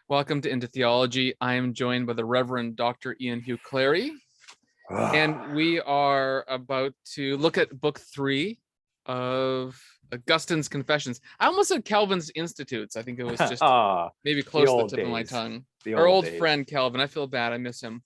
Welcome to Into Theology. I am joined by the Reverend Dr. Ian Hugh Clary, and we are about to look at book 3 of Augustine's Confessions. I almost said Calvin's Institutes. I think it was just maybe close to the tip of my tongue. Our old friend Calvin. I feel bad. I miss him.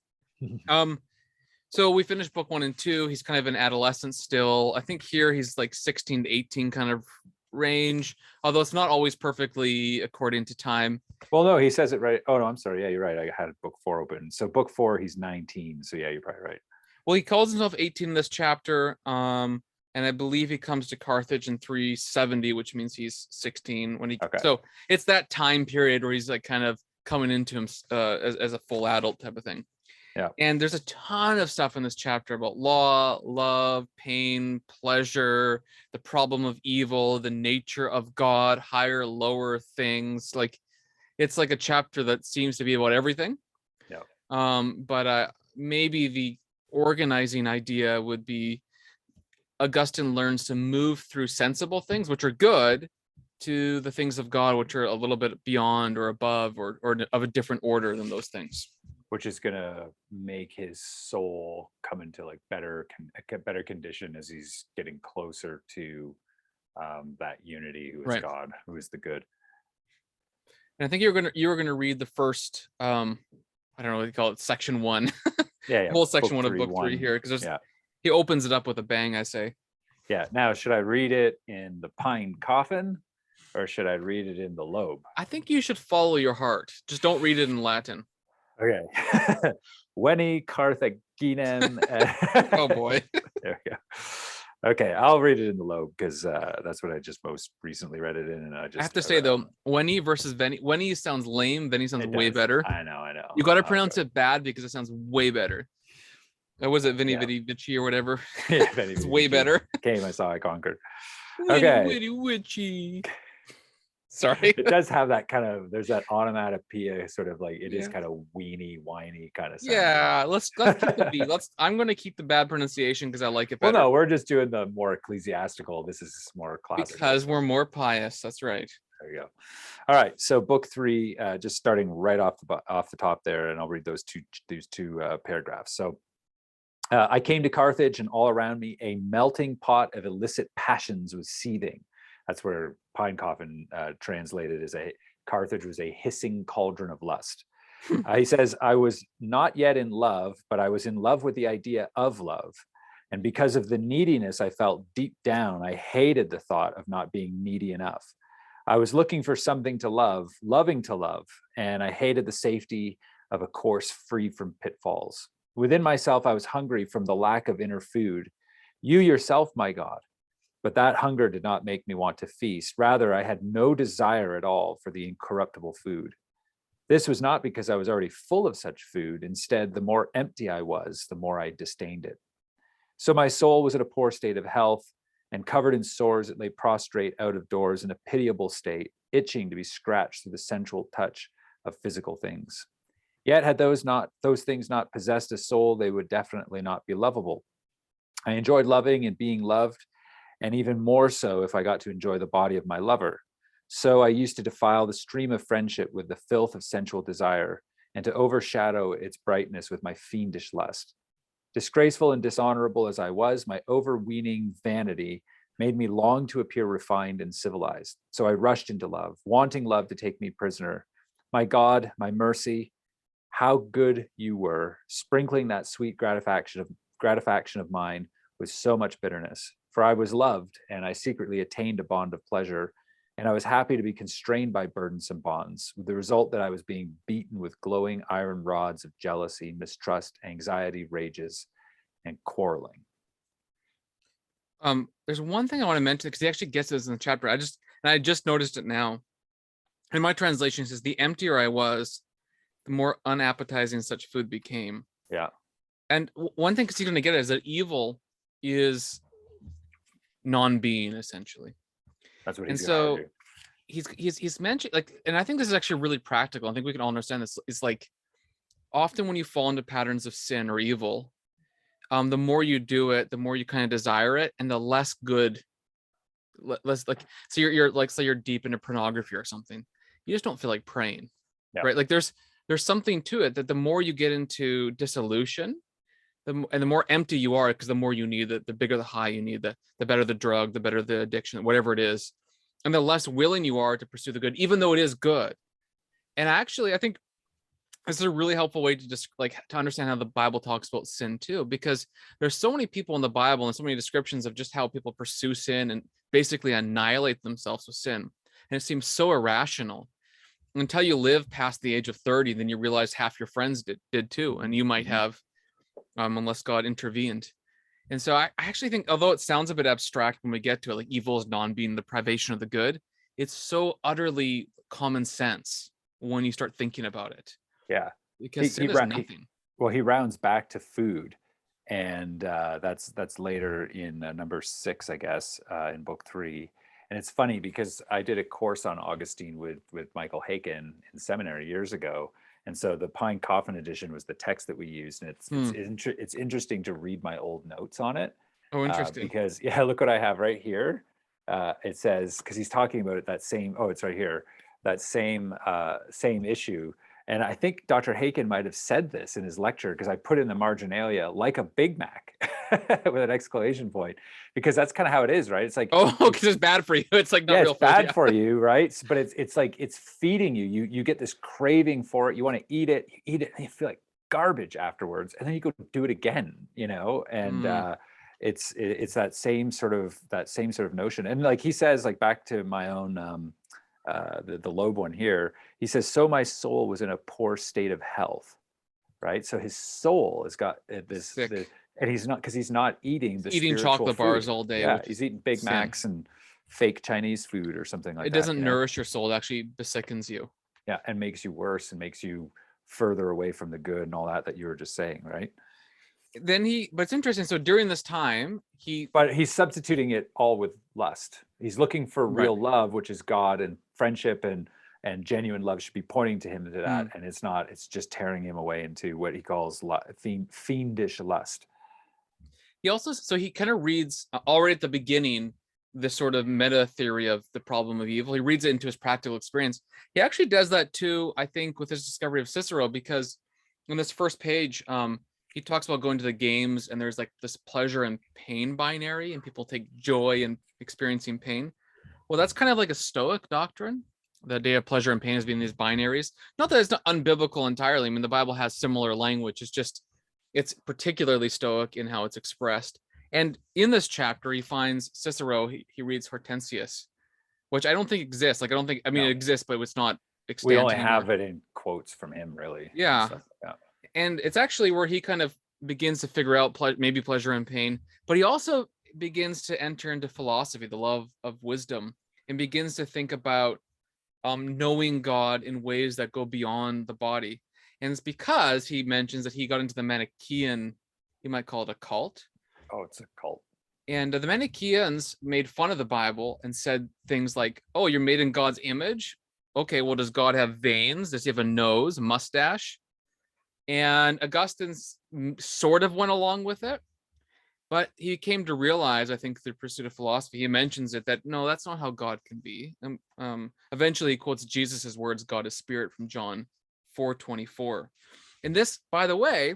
So we finished book 1 and 2. He's kind of an adolescent still. I think here he's like 16 to 18 kind of range, although it's not always perfectly according to time. Well, no, he says it right. Oh, no, I'm sorry. Yeah, you're right. I had book 4 open. So book 4, he's 19. So yeah, you're probably right. Well, he calls himself 18 in this chapter. And I believe he comes to Carthage in 370, which means he's 16 when he. Okay. So it's that time period where he's like kind of coming into him as a full adult type of thing. Yeah. And there's a ton of stuff in this chapter about law, love, pain, pleasure, the problem of evil, the nature of God, higher, lower things. Like it's like a chapter that seems to be about everything. Yeah. But maybe the organizing idea would be Augustine learns to move through sensible things, which are good, to the things of God, which are a little bit beyond or above or of a different order than those things. Which is going to make his soul come into like better condition as he's getting closer to that unity, who is God, who is the good. And I think you were gonna read the first I don't know what you call it, section 1. Yeah. Whole section 1 of book 3 here, because he opens it up with a bang, I say. Yeah. Now, should I read it in the pine coffin or should I read it in the lobe? I think you should follow your heart. Just don't read it in Latin. Okay. Veni Carthaginem. Oh boy. There we go. Okay, I'll read it in the lobe because that's what I just most recently read it in, and I have to say though, Veni versus Veni. Veni sounds lame. Veni sounds way better. I know. You got to pronounce it bad because it sounds way better. Was it Veni Vidi Vici or whatever? Yeah, it's way better. Came, I saw, I conquered. Okay. Veni Vici. Sorry. It does have that kind of, there's that onomatopoeia sort of like, it is kind of whiny kind of sound. Yeah, let's keep the beat. I'm going to keep the bad pronunciation because I like it better. Well, no, we're just doing the more ecclesiastical. This is more classical. Because we're more pious. That's right. There you go. All right. So book 3, just starting right off the top there, and I'll read these two paragraphs. So I came to Carthage, and all around me a melting pot of illicit passions was seething. That's where pine coffin translated as Carthage was a hissing cauldron of lust. He says, I was not yet in love, but I was in love with the idea of love. And because of the neediness I felt deep down, I hated the thought of not being needy enough. I was looking for something to love, loving to love, and I hated the safety of a course free from pitfalls. Within myself, I was hungry from the lack of inner food. You yourself, my God. But that hunger did not make me want to feast. Rather, I had no desire at all for the incorruptible food. This was not because I was already full of such food. Instead, the more empty I was, the more I disdained it. So my soul was in a poor state of health, and covered in sores, it lay prostrate out of doors in a pitiable state, itching to be scratched through the sensual touch of physical things. Yet had those things not possessed a soul, they would definitely not be lovable. I enjoyed loving and being loved, and even more so if I got to enjoy the body of my lover. So I used to defile the stream of friendship with the filth of sensual desire, and to overshadow its brightness with my fiendish lust. Disgraceful and dishonorable as I was, my overweening vanity made me long to appear refined and civilized. So I rushed into love, wanting love to take me prisoner. My God, my mercy, how good you were, sprinkling that sweet gratification of mine with so much bitterness. For I was loved, and I secretly attained a bond of pleasure, and I was happy to be constrained by burdensome bonds, with the result that I was being beaten with glowing iron rods of jealousy, mistrust, anxiety, rages, and quarreling. There's one thing I want to mention, because he actually gets this in the chapter. I just noticed it now. In my translation, it says, the emptier I was, the more unappetizing such food became. Yeah. And one thing he's going to get is that evil is non-being, essentially. That's what he's and so he's mentioned, like, and I think this is actually really practical. I think we can all understand this. It's like often when you fall into patterns of sin or evil, the more you do it, the more you kind of desire it, and the less good, less like, so you're like, say you're deep into pornography or something, you just don't feel like praying. Yeah. right? Like there's something to it that the more you get into dissolution, and the more empty you are, because the more you need, the bigger the high you need, the better the drug, the better the addiction, whatever it is, and the less willing you are to pursue the good, even though it is good. And actually, I think this is a really helpful way to just to understand how the Bible talks about sin too, because there's so many people in the Bible and so many descriptions of just how people pursue sin and basically annihilate themselves with sin. And it seems so irrational until you live past the age of 30, then you realize half your friends did too. And you might have, unless God intervened. And so I actually think, although it sounds a bit abstract when we get to it, like evil is non-being, the privation of the good, it's so utterly common sense when you start thinking about it. Yeah. Because sin is nothing. He rounds back to food, and that's later in number 6, I guess, in book 3. And it's funny because I did a course on Augustine with Michael Haken in seminary years ago, and so the Pine Coffin edition was the text that we used, and it's interesting to read my old notes on it. Oh, interesting. Because look what I have right here. It says, because he's talking about it, that same. Oh, it's right here. That same issue. And I think Dr. Haken might have said this in his lecture, because I put in the marginalia like a Big Mac with an exclamation point, because that's kind of how it is, right? It's like, oh, because it's bad for you. It's like not real it's bad for you, right? But it's like it's feeding you. You get this craving for it. You want to eat it, and you feel like garbage afterwards, and then you go do it again, and it's that same sort of notion. And like he says, like back to my own the Loeb one here, he says, so my soul was in a poor state of health, right? So his soul has got this, and he's not, because he's not eating eating chocolate bars all day. Yeah, he's eating Big Macs and fake Chinese food or something like that. It doesn't nourish your soul. It actually besickens you. Yeah, and makes you worse and makes you further away from the good and all that you were just saying, right? Then but it's interesting. So during this time, but he's substituting it all with lust. He's looking for real love, which is God, and friendship and genuine love should be pointing to him to that. And it's not, it's just tearing him away into what he calls fiendish lust. He also, so he kind of reads already at the beginning, this sort of meta theory of the problem of evil. He reads it into his practical experience. He actually does that too, I think, with his discovery of Cicero, because in this first page, he talks about going to the games, and there's like this pleasure and pain binary, and people take joy in experiencing pain. Well, that's kind of like a Stoic doctrine. The idea of pleasure and pain as being these binaries. Not that it's not unbiblical entirely. I mean, the Bible has similar language. It's particularly Stoic in how it's expressed. And in this chapter, he finds Cicero. He reads Hortensius, which I don't think exists. Like, it exists, but it's not extant. We only have it in quotes from him, really. Yeah. And it's actually where he kind of begins to figure out maybe pleasure and pain, but he also begins to enter into philosophy, the love of wisdom, and begins to think about knowing God in ways that go beyond the body. And it's because he mentions that he got into the Manichaean, you might call it a cult. Oh, it's a cult. And the Manichaeans made fun of the Bible and said things like, oh, you're made in God's image. Okay, well, does God have veins? Does he have a nose, a mustache? And Augustine sort of went along with it, but he came to realize, I think, through pursuit of philosophy, he mentions it, that no, that's not how God can be. Eventually, he quotes Jesus's words, "God is spirit," from John 4:24. And this, by the way,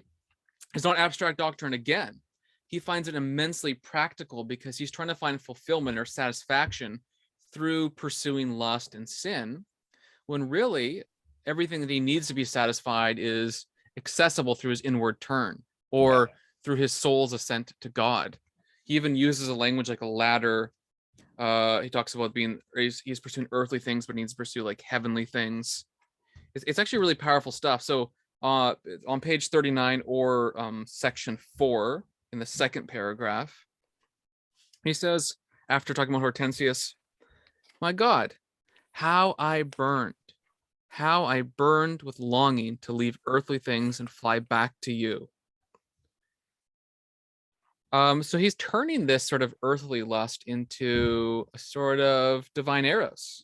is not abstract doctrine again. He finds it immensely practical, because he's trying to find fulfillment or satisfaction through pursuing lust and sin, when really everything that he needs to be satisfied is accessible through his inward turn, or through his soul's ascent to God. He even uses a language like a ladder. He talks about he's pursuing earthly things, but needs to pursue like heavenly things. It's actually really powerful stuff. So on page 39, or section 4 in the second paragraph, he says, after talking about Hortensius, my God, how I burned with longing to leave earthly things and fly back to you. So he's turning this sort of earthly lust into a sort of divine eros.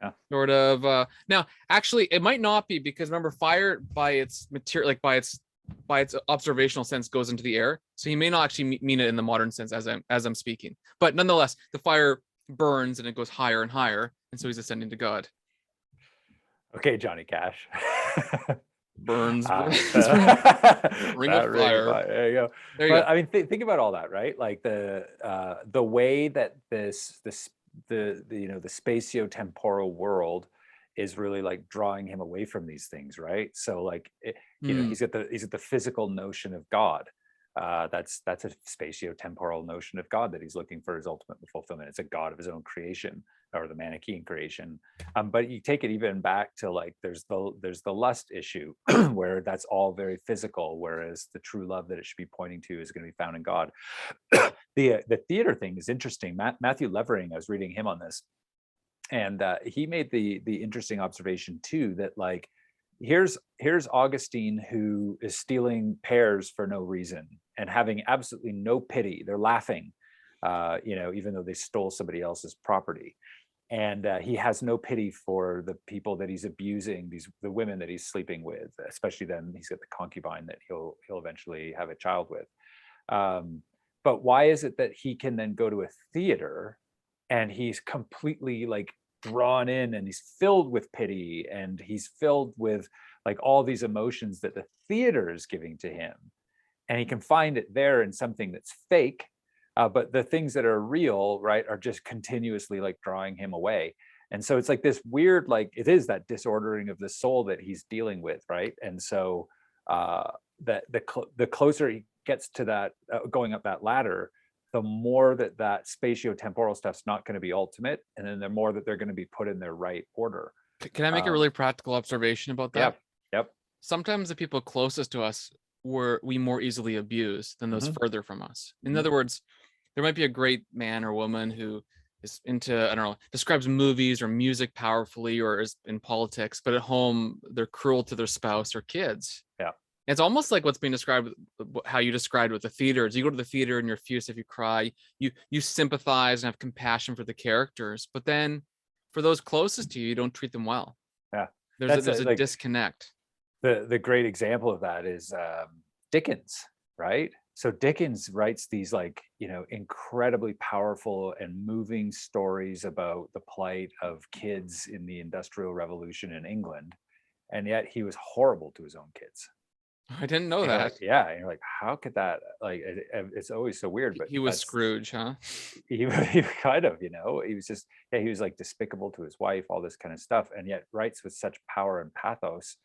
Yeah. Sort of. Now, actually, it might not be, because remember, fire by its material, like by its observational sense, goes into the air. So he may not actually mean it in the modern sense as I'm speaking. But nonetheless, the fire burns and it goes higher and higher, and so he's ascending to God. Okay, Johnny Cash. Burns, Ah, ring that of ring of fire. fire. There you go. There you But go. I mean, think about all that, right? Like the way that the spatio-temporal world is really like drawing him away from these things, right? So like Hmm. he's at the physical notion of God. That's a spatio-temporal notion of God that he's looking for his ultimate fulfillment. It's a God of his own creation, or the Manichaean creation. But you take it even back to like there's the lust issue where that's all very physical, whereas the true love that it should be pointing to is going to be found in God. The theater thing is interesting. Matthew Levering, I was reading him on this, and he made the interesting observation too, that like here's Augustine, who is stealing pears for no reason and having absolutely no pity. They're laughing, even though they stole somebody else's property. And he has no pity for the people that he's abusing, the women that he's sleeping with, especially then he's got the concubine that he'll eventually have a child with. But why is it that he can then go to a theater and he's completely like drawn in, and he's filled with pity, and he's filled with like all these emotions that the theater is giving to him, and he can find it there in something that's fake, but the things that are real, right, are just continuously like drawing him away. And so it's like this weird, like it is that disordering of the soul that he's dealing with, right? And so that the closer he gets to that, going up that ladder, the more that spatio-temporal stuff's not going to be ultimate, and then the more that they're going to be put in their right order. Can I make a really practical observation about that? Yep. Sometimes the people closest to us we more easily abuse than those further from us. In other words, there might be a great man or woman who is into, I don't know, describes movies or music powerfully, or is in politics, but at home they're cruel to their spouse or kids. Yeah. It's almost like what's being described, how you described with the theaters. You go to the theater and you're effusive, you cry, you sympathize and have compassion for the characters, but then for those closest to you, you don't treat them well. Yeah. There's a disconnect. The great example of that is Dickens, right? So Dickens writes these like, incredibly powerful and moving stories about the plight of kids in the Industrial Revolution in England, and yet he was horrible to his own kids. I didn't know that. Like, yeah, and you're like, how could that? Like, it's always so weird. But he was Scrooge, huh? He kind of, he was just, he was like despicable to his wife, all this kind of stuff, and yet writes with such power and pathos,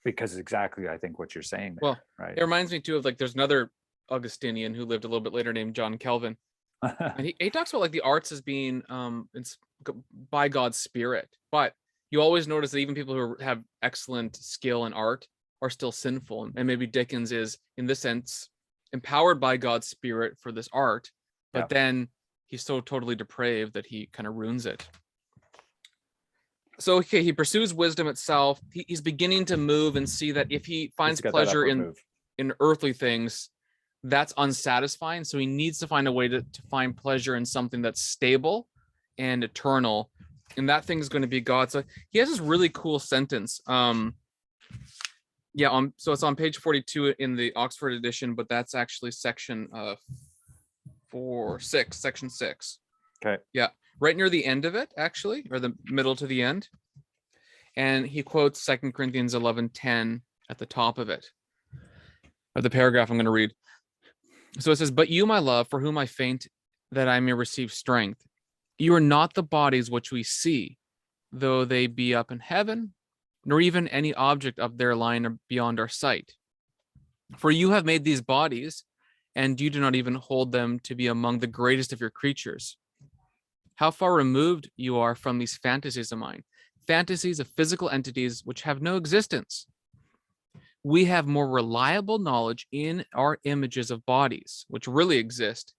because exactly, I think what you're saying there, well, right? It reminds me too of like there's another Augustinian who lived a little bit later named John Kelvin, and he talks about like the arts as being by God's spirit, but you always notice that even people who have excellent skill in art are still sinful. And maybe Dickens is, in this sense, empowered by God's spirit for this art, but then he's so totally depraved that he kind of ruins it. So, okay, he pursues wisdom itself. He's beginning to move and see that if he finds pleasure in earthly things, that's unsatisfying. So he needs to find a way to find pleasure in something that's stable and eternal. And that thing is going to be God. So he has this really cool sentence. So it's on page 42 in the Oxford edition, but that's actually section 6. Okay. Yeah, right near the end of it, actually, or the middle to the end. And he quotes 2 Corinthians 11:10 at the top of it, or the paragraph I'm going to read. So it says, "But you, my love, for whom I faint, that I may receive strength. You are not the bodies which we see, though they be up in heaven, nor even any object up there lying beyond our sight. For you have made these bodies, and you do not even hold them to be among the greatest of your creatures. How far removed you are from these fantasies of mine, fantasies of physical entities which have no existence. We have more reliable knowledge in our images of bodies, which really exist,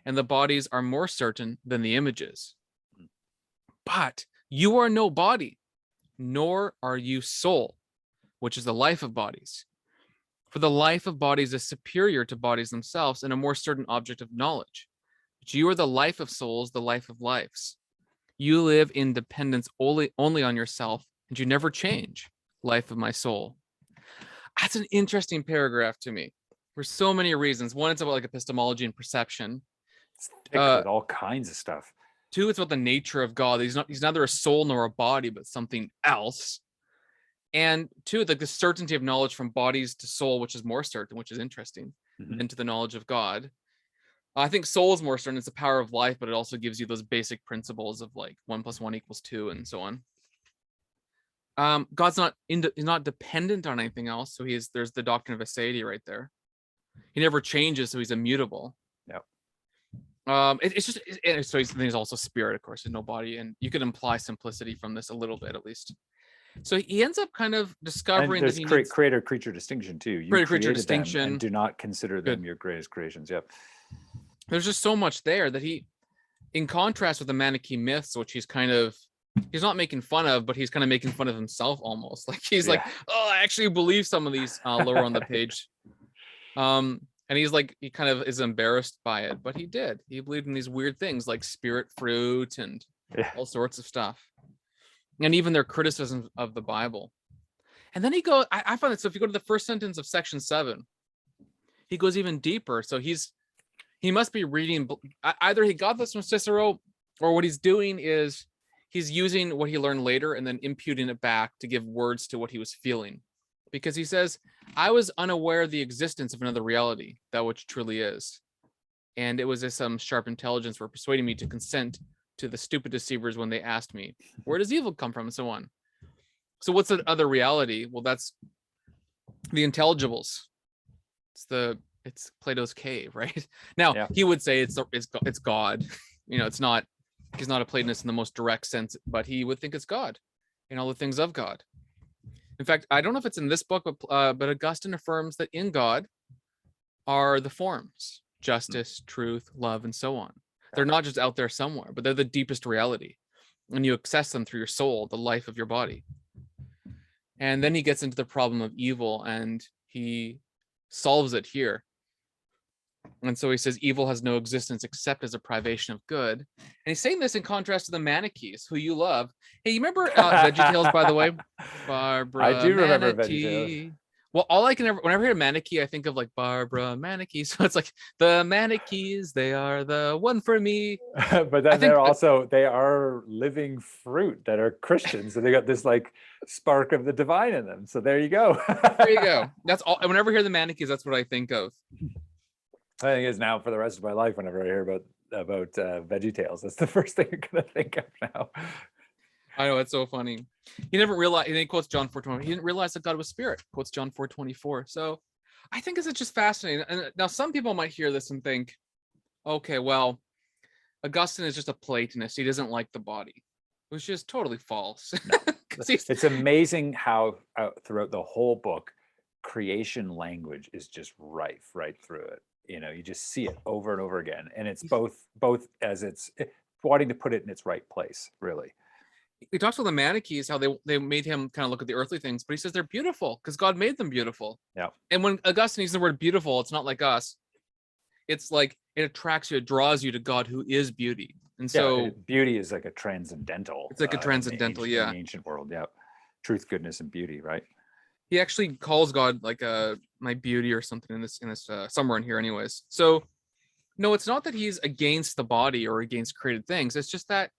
and the bodies are more certain than the images. But you are no body, nor are you soul, which is the life of bodies. For the life of bodies is superior to bodies themselves and a more certain object of knowledge. But you are the life of souls, the life of lives. You live in dependence only on yourself, and you never change, life of my soul." That's an interesting paragraph to me for so many reasons. One, it's about like epistemology and perception. It's thick with all kinds of stuff. Two, it's about the nature of God. He's neither a soul nor a body, but something else. And two, like the certainty of knowledge from bodies to soul, which is more certain, which is interesting, into the knowledge of God. I think soul is more certain. It's the power of life, but it also gives you those basic principles of like 1 + 1 = 2 and so on. God's he's not dependent on anything else. So there's the doctrine of aseity right there. He never changes, so he's immutable. Yep. So he's also spirit, of course, and no body, and you could imply simplicity from this a little bit, at least. So he ends up kind of discovering and that he there's creator-creature distinction too. You creator-creature created them distinction. and do not consider them your greatest creations. Yep. There's just so much there that he, in contrast with the Manichaean myths, which he's not making fun of, but he's kind of making fun of himself almost. Like he's like, oh, I actually believe some of these lower on the page. And he's like, he kind of is embarrassed by it, but he believed in these weird things like spirit fruit and all sorts of stuff. And even their criticism of the Bible. And then I find that, so if you go to the first sentence of section 7, he goes even deeper. So he must be reading, either he got this from Cicero, or what he's doing is he's using what he learned later and then imputing it back to give words to what he was feeling. Because he says, I was unaware of the existence of another reality, that which truly is. And it was as some sharp intelligence were persuading me to consent to the stupid deceivers when they asked me, where does evil come from, and so on. So what's the other reality? Well, that's the intelligibles. It's Plato's cave, right? Now, he would say it's God. It's not, he's not a Platonist in the most direct sense, but he would think it's God and all the things of God. In fact, I don't know if it's in this book, but Augustine affirms that in God are the forms, justice, truth, love, and so on. They're not just out there somewhere, but they're the deepest reality. And you access them through your soul, the life of your body. And then he gets into the problem of evil, and he solves it here. And so he says, evil has no existence except as a privation of good. And he's saying this in contrast to the Manichaees, who you love. Hey, you remember VeggieTales, by the way? Barbara I do remember VeggieTales. Well, whenever I hear Manichae, I think of like Barbara Manichae. So it's like the Manichaees, they are the one for me. But then they are living fruit that are Christians. So they got this like spark of the divine in them. So there you go. There you go. That's all. Whenever I hear the Manichaees, that's what I think of. I think is now for the rest of my life, whenever I hear about VeggieTales, that's the first thing I'm gonna think of now. I know, it's so funny. He never realized, and he quotes John 4:24. He didn't realize that God was spirit. Quotes John 4:24. So I think it's just fascinating. And now some people might hear this and think, okay, well, Augustine is just a Platonist. He doesn't like the body, which is totally false. No. It's amazing how throughout the whole book, creation language is just rife right through it. You just see it over and over again, and it's both as it's wanting to put it in its right place, really. He talks about the Manichaees, how they made him kind of look at the earthly things, but he says they're beautiful because God made them beautiful. Yeah. And when Augustine uses the word beautiful, it's not like us. It's like it attracts you, it draws you to God, who is beauty. And so beauty is like a transcendental. It's like a transcendental, in the ancient world, yeah. Truth, goodness, and beauty, right? He actually calls God like my beauty or something in this somewhere in here, anyways. So no, it's not that he's against the body or against created things. It's just that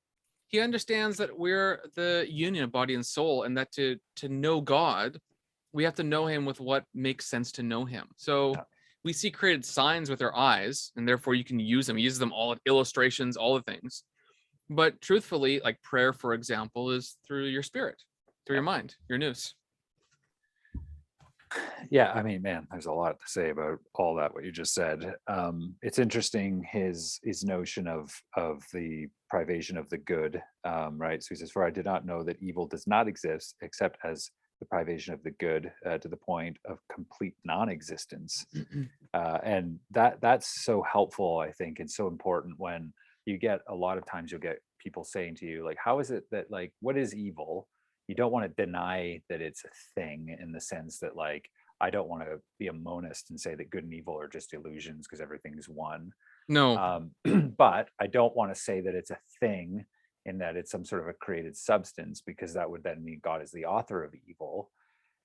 he understands that we're the union of body and soul, and that to know God, we have to know him with what makes sense to know him. So we see created signs with our eyes, and therefore you can use them. He uses them all in illustrations, all the things. But truthfully, like prayer, for example, is through your spirit, through your mind, your nous. Yeah, I mean, man, there's a lot to say about all that, what you just said. It's interesting, his notion of the privation of the good, right? So he says, for I did not know that evil does not exist except as the privation of the good, to the point of complete non-existence. And that's so helpful, I think, and so important when you get, a lot of times you'll get people saying to you, like, how is it that, like, what is evil? You don't want to deny that it's a thing, in the sense that, like, I don't want to be a monist and say that good and evil are just illusions because everything's one. No. But I don't want to say that it's a thing in that it's some sort of a created substance, because that would then mean God is the author of evil.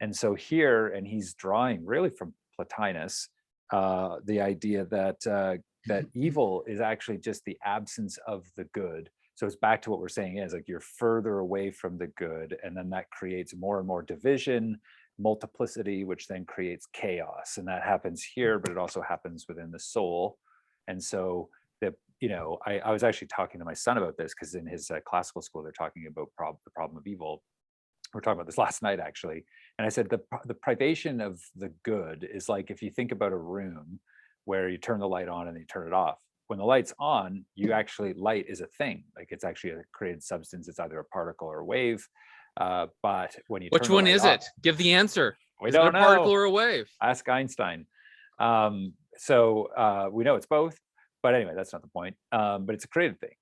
And so here, and he's drawing really from Plotinus, the idea that that evil is actually just the absence of the good. So it's back to what we're saying is like you're further away from the good, and then that creates more and more division, multiplicity, which then creates chaos. And that happens here, but it also happens within the soul. And so that, I was actually talking to my son about this because in his classical school, they're talking about the problem of evil. We're talking about this last night, actually. And I said, the privation of the good is like, if you think about a room where you turn the light on and then you turn it off. When the light's on, light is a thing. Like it's actually a created substance. It's either a particle or a wave. But when you Which turn the one light is off, it? Give the answer. we Is it a don't particle know. or a wave? Ask Einstein. So we know it's both. But anyway, that's not the point. But it's a created thing.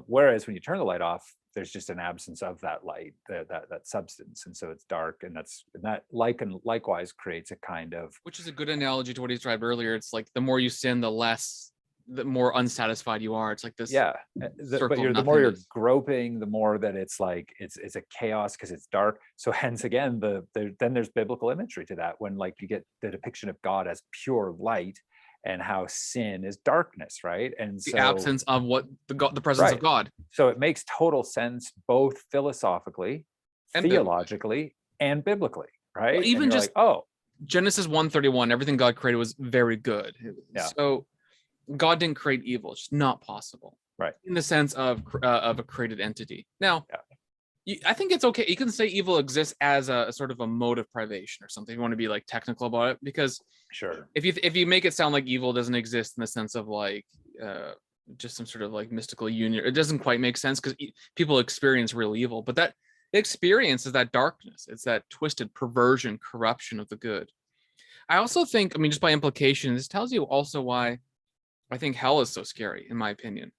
Whereas when you turn the light off, there's just an absence of that light, that substance, and so it's dark, and that likewise creates a kind of, which is a good analogy to what he described earlier. It's like the more you sin, the more unsatisfied you are. It's like this. Yeah, but the more you're groping, the more that it's like it's a chaos because it's dark. So hence again, then there's biblical imagery to that, when like you get the depiction of God as pure light, and how sin is darkness, right? And so the absence of the presence of God. So it makes total sense both philosophically, and theologically, and biblically, right? Well, even just like, Genesis 1:31, everything God created was very good. Yeah. So God didn't create evil; it's just not possible, right? In the sense of a created entity. Now, I think it's okay. You can say evil exists as a sort of a mode of privation or something. If you want to be like technical about it, because sure, if you make it sound like evil doesn't exist in the sense of like just some sort of like mystical union, it doesn't quite make sense, because people experience real evil, but that experience is that darkness. It's that twisted perversion, corruption of the good. I also think, I mean, just by implication, this tells you also why I think hell is so scary, in my opinion.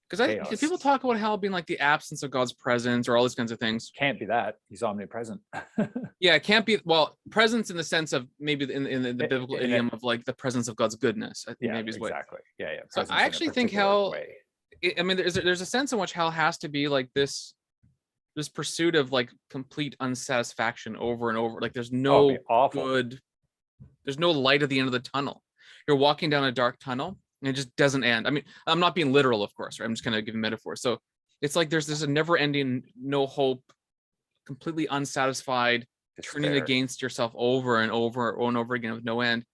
Because people talk about hell being like the absence of God's presence or all these kinds of things. Can't be that. He's omnipresent. Yeah, it can't be. Well, presence in the sense of maybe in the biblical idiom of like the presence of God's goodness. Yeah, maybe exactly. Yeah. So I actually think hell. I mean, there's a sense in which hell has to be like this pursuit of like complete unsatisfaction over and over. Like there's no good. There's no light at the end of the tunnel. You're walking down a dark tunnel, and it just doesn't end. I mean, I'm not being literal, of course, right? I'm just kind of giving metaphors. So it's like there's a never-ending, no hope, completely unsatisfied, turning against yourself over and over and over again with no end.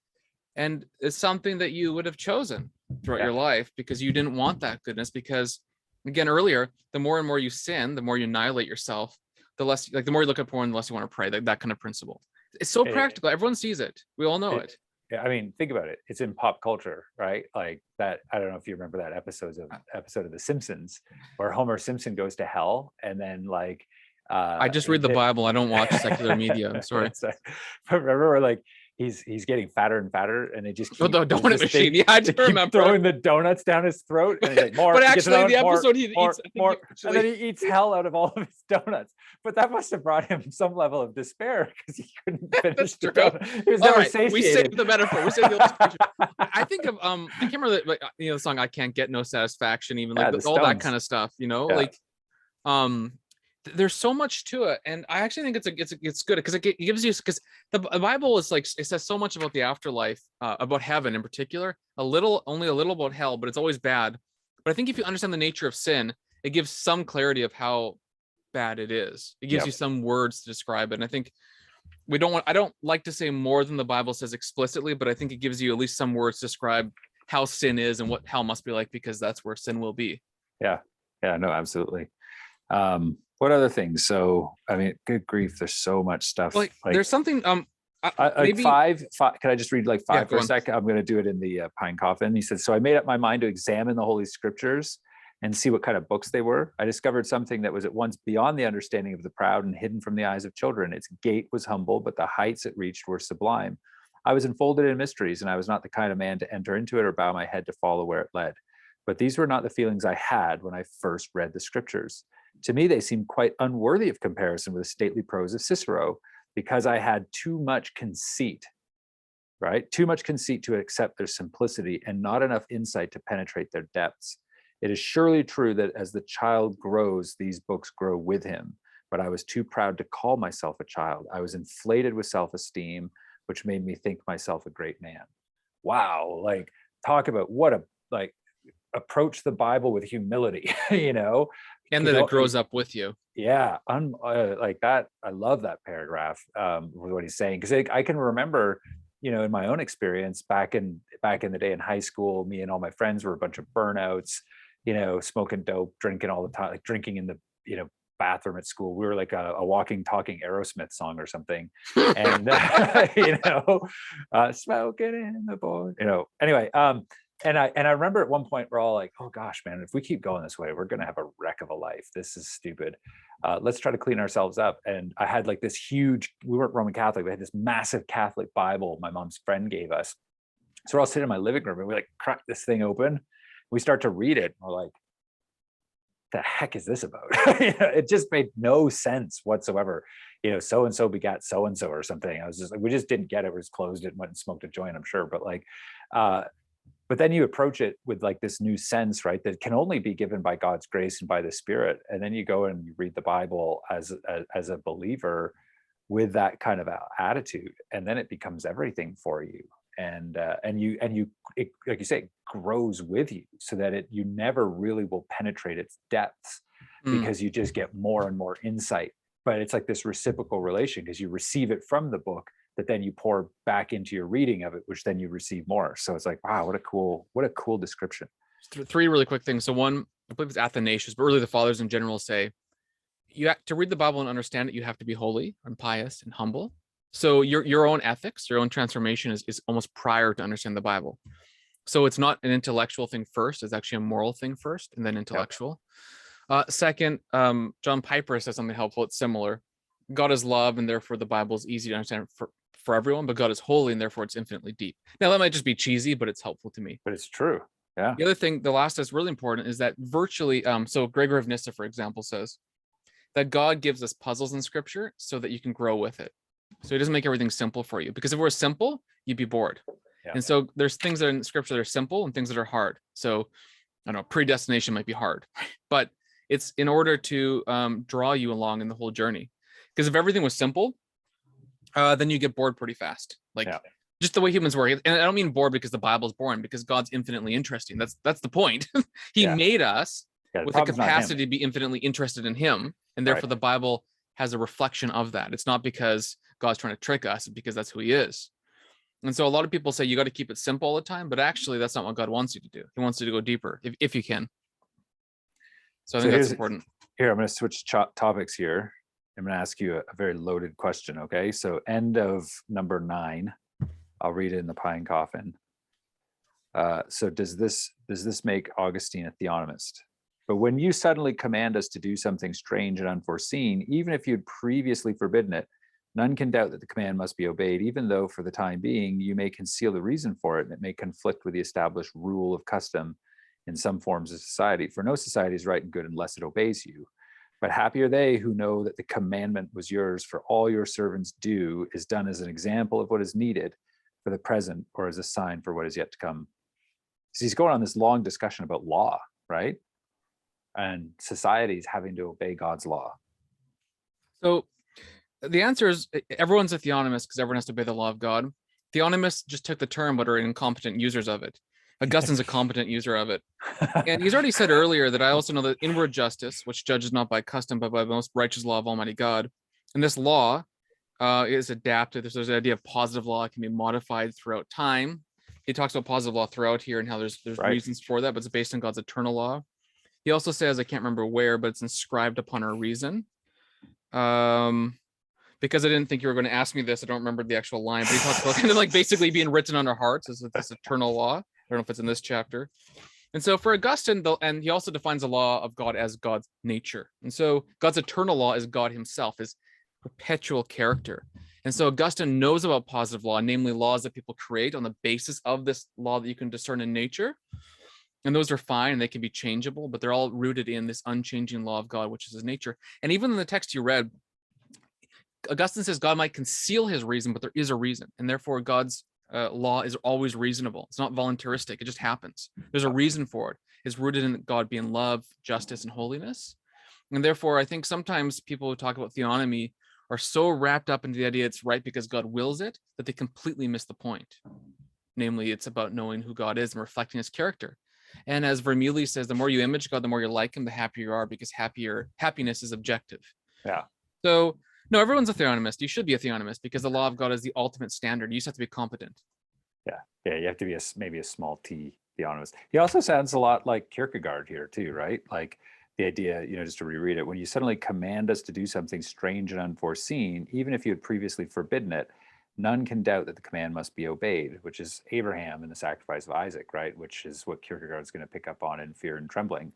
And it's something that you would have chosen throughout your life because you didn't want that goodness. Because again, earlier, the more and more you sin, the more you annihilate yourself, the less, like the more you look at porn, the less you want to pray. That kind of principle. It's so practical. Everyone sees it. We all know it. Yeah, I mean, think about it. It's in pop culture, right? Like that. I don't know if you remember that episode of The Simpsons, where Homer Simpson goes to hell, and then like. I just read the Bible. I don't watch secular media. I'm sorry. But remember, like he's getting fatter and fatter, and they just keep the donut machine. Yeah, I just remember throwing the donuts down his throat. And he's like, more. But actually, the episode he eats more, and then he eats hell out of all of his donuts. But that must have brought him some level of despair because he couldn't finish the donut. He was never satiated. We saved the metaphor. We saved the illustration. I think of I can't remember the song "I Can't Get No Satisfaction," even like all that kind of stuff. Like there's so much to it, and I actually think it's good because it gives you, because the Bible is like, it says so much about the afterlife, about heaven in particular, only a little about hell, but it's always bad. But I think if you understand the nature of sin, it gives some clarity of how bad it is. It gives you some words to describe it. And I think I don't like to say more than the Bible says explicitly, but I think it gives you at least some words to describe how sin is and what hell must be like, because that's where sin will be. Yeah, no, absolutely. What other things? So, I mean, good grief, there's so much stuff. Like there's something, maybe five. Can I just read like five for a second? I'm going to do it in the Pine Coffin. He said, so I made up my mind to examine the Holy Scriptures and see what kind of books they were. I discovered something that was at once beyond the understanding of the proud and hidden from the eyes of children. Its gate was humble, but the heights it reached were sublime. I was enfolded in mysteries, and I was not the kind of man to enter into it or bow my head to follow where it led. But these were not the feelings I had when I first read the Scriptures. To me, they seemed quite unworthy of comparison with the stately prose of Cicero, because I had too much conceit, right? Too much conceit to accept their simplicity, and not enough insight to penetrate their depths. It is surely true that as the child grows, these books grow with him. But I was too proud to call myself a child. I was inflated with self-esteem, which made me think myself a great man. Wow. Like, talk about what a, like, approach the Bible with humility, you know, And that it grows up with you. yeah, like that. I love that paragraph with what he's saying, because I can remember, you know, in my own experience back in the day in high school, me and all my friends were a bunch of burnouts, you know, smoking dope, drinking all the time, like drinking in the, you know, bathroom at school. We were like a walking, talking Aerosmith song or something, and you know, smoking in the boy, you know. Anyway, and I remember at one point we're all like, oh gosh, man, if we keep going this way, we're gonna have a wreck of a life. This is stupid. Let's try to clean ourselves up. And I had like this huge, we weren't Roman Catholic, we had this massive Catholic Bible my mom's friend gave us. So we're all sitting in my living room and we like crack this thing open. We start to read it. And we're like, the heck is this about? You know, it just made no sense whatsoever. You know, so and so begat so and so or something. I was just like, we just didn't get it. We just closed it and went and smoked a joint, I'm sure. But like, but then you approach it with like this new sense, right? That can only be given by God's grace and by the Spirit. And then you go and you read the Bible as a believer with that kind of attitude, and then it becomes everything for you. And it, like you say, it grows with you, so that you never really will penetrate its depths, because you just get more and more insight. But it's like this reciprocal relation, because you receive it from the book, that then you pour back into your reading of it, which then you receive more. So it's like, wow, what a cool description. Three really quick things. So one, I believe it's Athanasius, but really the fathers in general say, you have to read the Bible and understand it. You have to be holy and pious and humble. So your own ethics, your own transformation is almost prior to understand the Bible. So it's not an intellectual thing first. It's actually a moral thing first, and then intellectual. Yep. Second, John Piper says something helpful. It's similar. God is love, and therefore the Bible is easy to understand for everyone, but God is holy, and therefore it's infinitely deep. Now that might just be cheesy, but it's helpful to me. But it's true. Yeah. The other thing, the last that's really important, is that virtually, so Gregor of Nyssa, for example, says that God gives us puzzles in Scripture so that you can grow with it. So he doesn't make everything simple for you, because if it were simple, you'd be bored. Yeah. And so there's things that are in Scripture that are simple and things that are hard. So I don't know, predestination might be hard, but it's in order to draw you along in the whole journey. Because if everything was simple, then you get bored pretty fast. Like just the way humans work. And I don't mean bored because the Bible's boring, because God's infinitely interesting. That's the point. He made us with a capacity to be infinitely interested in him. And therefore the Bible has a reflection of that. It's not because God's trying to trick us, it's because that's who he is. And so a lot of people say you got to keep it simple all the time, but actually that's not what God wants you to do. He wants you to go deeper if you can. So I think that's important. Here, I'm going to switch topics here. I'm going to ask you a very loaded question. Okay. So end of number 9, I'll read it in the pine coffin. So does this make Augustine a theonomist? But when you suddenly command us to do something strange and unforeseen, even if you'd previously forbidden it, none can doubt that the command must be obeyed, even though for the time being you may conceal the reason for it, and it may conflict with the established rule of custom in some forms of society. For no society is right and good unless it obeys you. But happy are they who know that the commandment was yours, for all your servants do is done as an example of what is needed for the present, or as a sign for what is yet to come. So he's going on this long discussion about law, right? And societies having to obey God's law. So the answer is everyone's a theonomist because everyone has to obey the law of God. Theonomists just took the term but are incompetent users of it. Augustine's a competent user of it. And he's already said earlier that I also know that inward justice, which judges not by custom but by the most righteous law of Almighty God. And this law is adapted. There's the idea of positive law. It can be modified throughout time. He talks about positive law throughout here and how there's reasons for that, but it's based on God's eternal law. He also says, I can't remember where, but it's inscribed upon our reason. Because I didn't think you were going to ask me this, I don't remember the actual line, but he talks about kind of like basically being written on our hearts as this eternal law. I don't know if it's in this chapter. And so for Augustine, and he also defines the law of God as God's nature. And so God's eternal law is God himself, his perpetual character. And so Augustine knows about positive law, namely laws that people create on the basis of this law that you can discern in nature. And those are fine, and they can be changeable, but they're all rooted in this unchanging law of God, which is his nature. And even in the text you read, Augustine says God might conceal his reason, but there is a reason. And therefore God's law is always reasonable. It's not voluntaristic. It just happens. There's a reason for it. It's rooted in God being love, justice, and holiness. And therefore, I think sometimes people who talk about theonomy are so wrapped up into the idea it's right because God wills it that they completely miss the point. Namely, it's about knowing who God is and reflecting his character. And as Vermeulen says, the more you image God, the more you like him, the happier you are, because happiness is objective. Yeah. So no, everyone's a theonomist. You should be a theonomist because the law of God is the ultimate standard. You just have to be competent. Yeah, you have to be maybe a small t theonomist. He also sounds a lot like Kierkegaard here too, right? Like the idea, just to reread it, when you suddenly command us to do something strange and unforeseen, even if you had previously forbidden it, none can doubt that the command must be obeyed, which is Abraham and the sacrifice of Isaac, right? Which is what Kierkegaard is going to pick up on in Fear and Trembling.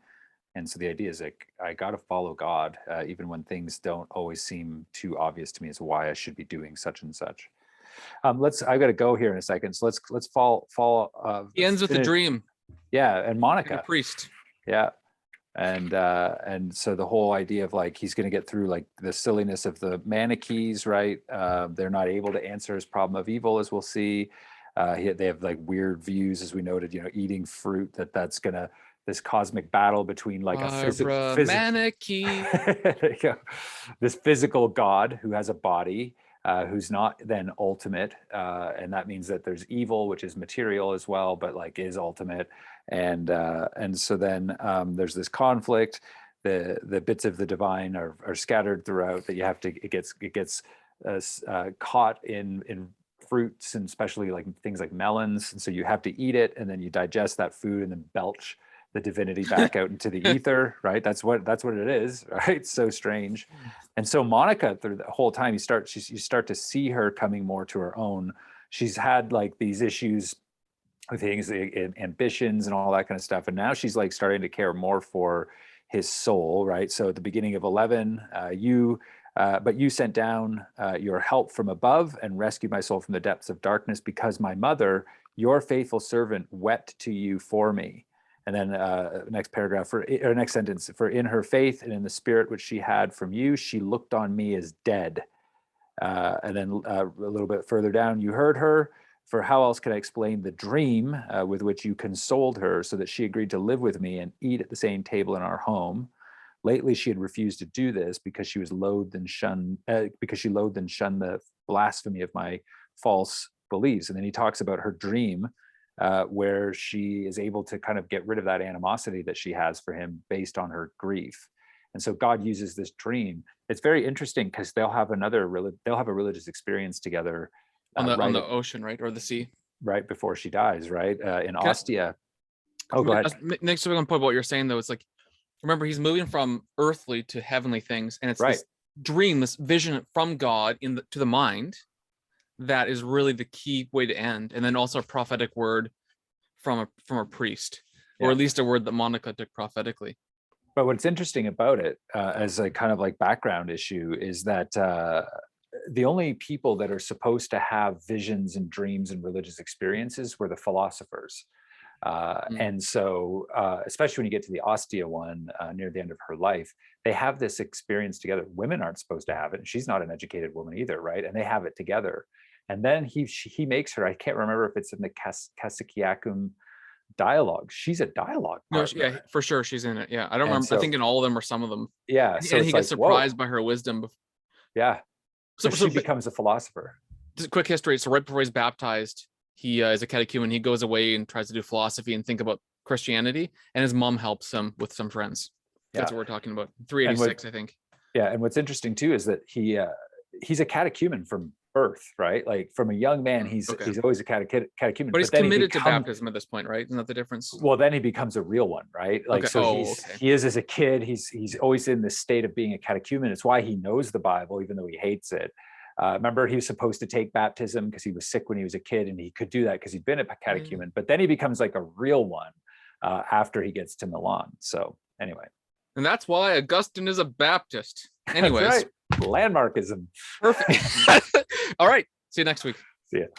And so the idea is like, I got to follow God, even when things don't always seem too obvious to me as to why I should be doing such and such. I've got to go here in a second. So let's fall. He ends with a dream. Yeah, and Like a Monica. priest. Yeah, and so the whole idea of like he's going to get through like the silliness of the Manichaeis, right? They're not able to answer his problem of evil, as we'll see. They have like weird views, as we noted. Eating fruit that's gonna this cosmic battle between like a physical Manichae. this physical God who has a body. Who's not then ultimate, and that means that there's evil, which is material as well, but like is ultimate, and so then there's this conflict. The bits of the divine are scattered throughout. That you have to it gets caught in fruits, and especially like things like melons, and so you have to eat it, and then you digest that food, and then belch the divinity back out into the ether, right? That's what it is, right? So strange. And so Monica, through the whole time, you start to see her coming more to her own. She's had like these issues with things, ambitions and all that kind of stuff. And now she's like starting to care more for his soul, right? So at the beginning of 11, but you sent down your help from above and rescued my soul from the depths of darkness, because my mother, your faithful servant, wept to you for me. And then next paragraph, or next sentence, for in her faith and in the spirit which she had from you, she looked on me as dead. And then a little bit further down, you heard her, for how else can I explain the dream with which you consoled her, so that she agreed to live with me and eat at the same table in our home. Lately, she had refused to do this because she loathed and shunned the blasphemy of my false beliefs. And then he talks about her dream, where she is able to kind of get rid of that animosity that she has for him based on her grief. And so God uses this dream. It's very interesting because they'll have a religious experience together on the ocean, right, or the sea, right before she dies, right, in Ostia. Go ahead. Next one point, what you're saying though, it's like, remember, he's moving from earthly to heavenly things, and it's right. This dream, this vision from God to the mind, that is really the key way to end. And then also a prophetic word from a priest, or at least a word that Monica took prophetically. But what's interesting about it, as a kind of like background issue, is that the only people that are supposed to have visions and dreams and religious experiences were the philosophers. And so, especially when you get to the Ostia one, near the end of her life, they have this experience together. Women aren't supposed to have it, and she's not an educated woman either, right? And they have it together. And then he makes her, I can't remember if it's in the Cassiciacum dialogue. She's a dialogue partner. No, yeah, for sure she's in it. Yeah, I don't remember. So, I think in all of them or some of them. Yeah. So and he gets surprised by her wisdom. Yeah. So she becomes a philosopher. Just a quick history. So right before he's baptized, he is a catechumen. He goes away and tries to do philosophy and think about Christianity, and his mom helps him with some friends. That's what we're talking about. 386, I think. Yeah, and what's interesting too is that he's a catechumen from birth, right? Like from a young man, he's always a catechumen. But he's committed to baptism at this point, right? Isn't that the difference? Well, then he becomes a real one, right? Like he is as a kid. He's always in this state of being a catechumen. It's why he knows the Bible, even though he hates it. Remember, he was supposed to take baptism because he was sick when he was a kid, and he could do that because he'd been a catechumen. But then he becomes like a real one after he gets to Milan. So anyway. And that's why Augustine is a Baptist. Anyways. That's right. Landmarkism. Perfect. All right. See you next week. See ya.